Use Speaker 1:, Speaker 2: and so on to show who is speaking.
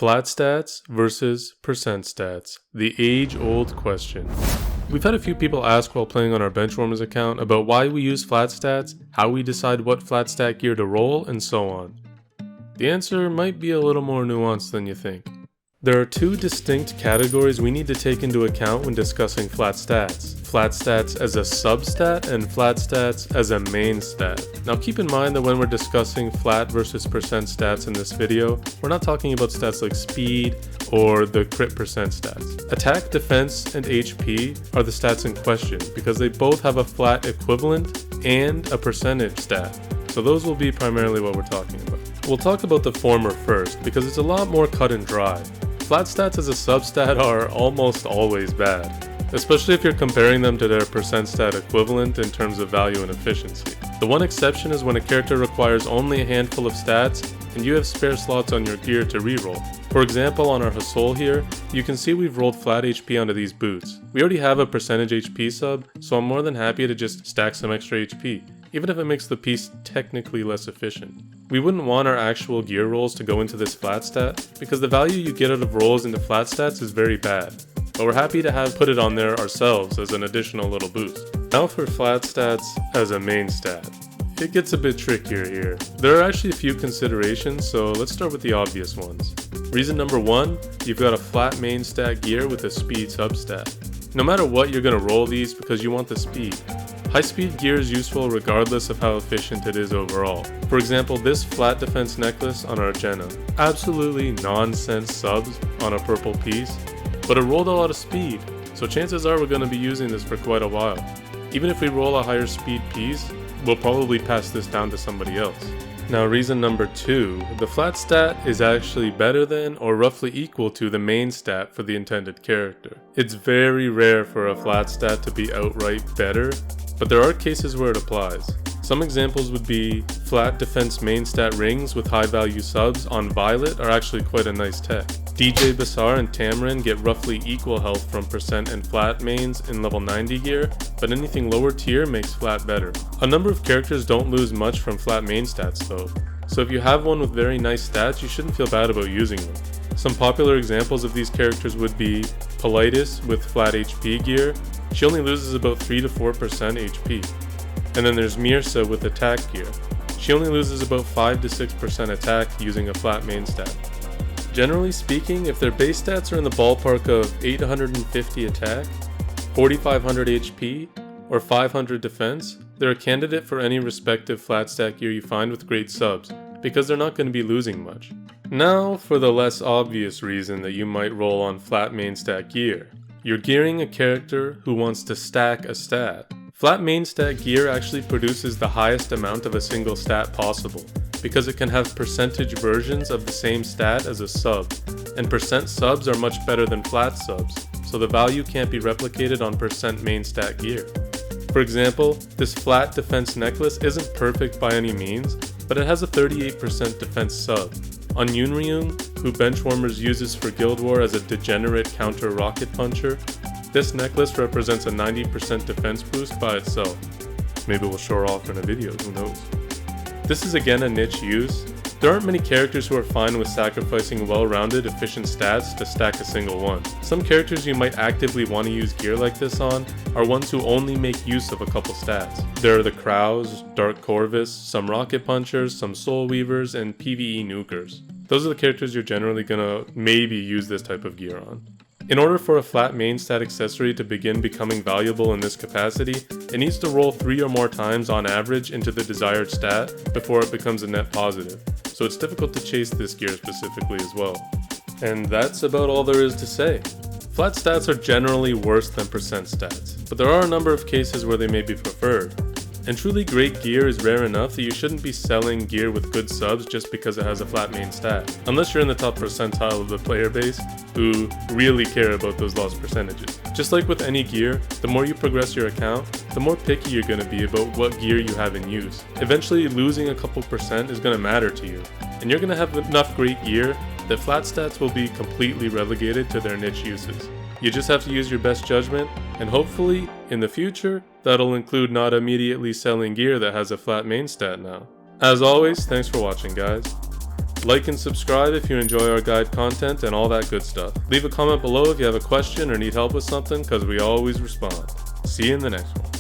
Speaker 1: Flat stats versus percent stats, the age-old question. We've had a few people ask while playing on our Benchwarmers account about why we use flat stats, how we decide what flat stat gear to roll, and so on. The answer might be a little more nuanced than you think. There are two distinct categories we need to take into account when discussing flat stats. Flat stats as a substat and flat stats as a main stat. Now keep in mind that when we're discussing flat versus percent stats in this video, we're not talking about stats like speed or the crit percent stats. Attack, defense, and HP are the stats in question because they both have a flat equivalent and a percentage stat. So those will be primarily what we're talking about. We'll talk about the former first because it's a lot more cut and dry. Flat stats as a substat are almost always bad, especially if you're comparing them to their percent stat equivalent in terms of value and efficiency. The one exception is when a character requires only a handful of stats and you have spare slots on your gear to reroll. For example, on our Hasol here, you can see we've rolled flat HP onto these boots. We already have a percentage HP sub, so I'm more than happy to just stack some extra HP, even if it makes the piece technically less efficient. We wouldn't want our actual gear rolls to go into this flat stat, because the value you get out of rolls into flat stats is very bad, but we're happy to have put it on there ourselves as an additional little boost. Now for flat stats as a main stat. It gets a bit trickier here. There are actually a few considerations, so let's start with the obvious ones. Reason number one, you've got a flat main stat gear with a speed substat. No matter what, you're going to roll these because you want the speed. High speed gear is useful regardless of how efficient it is overall. For example, this flat defense necklace on our Jenna. Absolutely nonsense subs on a purple piece, but it rolled a lot of speed, so chances are we're going to be using this for quite a while. Even if we roll a higher speed piece, we'll probably pass this down to somebody else. Now reason number two, the flat stat is actually better than or roughly equal to the main stat for the intended character. It's very rare for a flat stat to be outright better, but there are cases where it applies. Some examples would be flat defense main stat rings with high value subs on Violet are actually quite a nice tech. DJ Basar and Tamarin get roughly equal health from percent and flat mains in level 90 gear, but anything lower tier makes flat better. A number of characters don't lose much from flat main stats though, so if you have one with very nice stats, you shouldn't feel bad about using them. Some popular examples of these characters would be Politis with flat HP gear. She only loses about 3 to 4% HP. And then there's Mirsa with attack gear. She only loses about 5 to 6% attack using a flat main stat. Generally speaking, if their base stats are in the ballpark of 850 attack, 4500 HP, or 500 defense, they're a candidate for any respective flat stat gear you find with great subs, because they're not going to be losing much. Now for the less obvious reason that you might roll on flat main stat gear. You're gearing a character who wants to stack a stat. Flat main stat gear actually produces the highest amount of a single stat possible, because it can have percentage versions of the same stat as a sub, and percent subs are much better than flat subs, so the value can't be replicated on percent main stat gear. For example, this flat defense necklace isn't perfect by any means, but it has a 38% defense sub. On Yunryung, who Benchwarmers uses for Guild War as a degenerate counter rocket puncher, this necklace represents a 90% defense boost by itself. Maybe we'll show her off in a video, who knows. This is again a niche use. There aren't many characters who are fine with sacrificing well-rounded, efficient stats to stack a single one. Some characters you might actively want to use gear like this on are ones who only make use of a couple stats. There are the Crows, Dark Corvus, some Rocket Punchers, some Soul Weavers, and PvE Nukers. Those are the characters you're generally gonna maybe use this type of gear on. In order for a flat main stat accessory to begin becoming valuable in this capacity, it needs to roll 3 or more times on average into the desired stat before it becomes a net positive, so it's difficult to chase this gear specifically as well. And that's about all there is to say. Flat stats are generally worse than percent stats, but there are a number of cases where they may be preferred. And truly great gear is rare enough that you shouldn't be selling gear with good subs just because it has a flat main stat, unless you're in the top percentile of the player base who really care about those loss percentages. Just like with any gear, the more you progress your account, the more picky you're going to be about what gear you have in use. Eventually losing a couple percent is going to matter to you, and you're going to have enough great gear that flat stats will be completely relegated to their niche uses. You just have to use your best judgment, and hopefully, in the future, that'll include not immediately selling gear that has a flat main stat now. As always, thanks for watching, guys. Like and subscribe if you enjoy our guide content and all that good stuff. Leave a comment below if you have a question or need help with something, because we always respond. See you in the next one.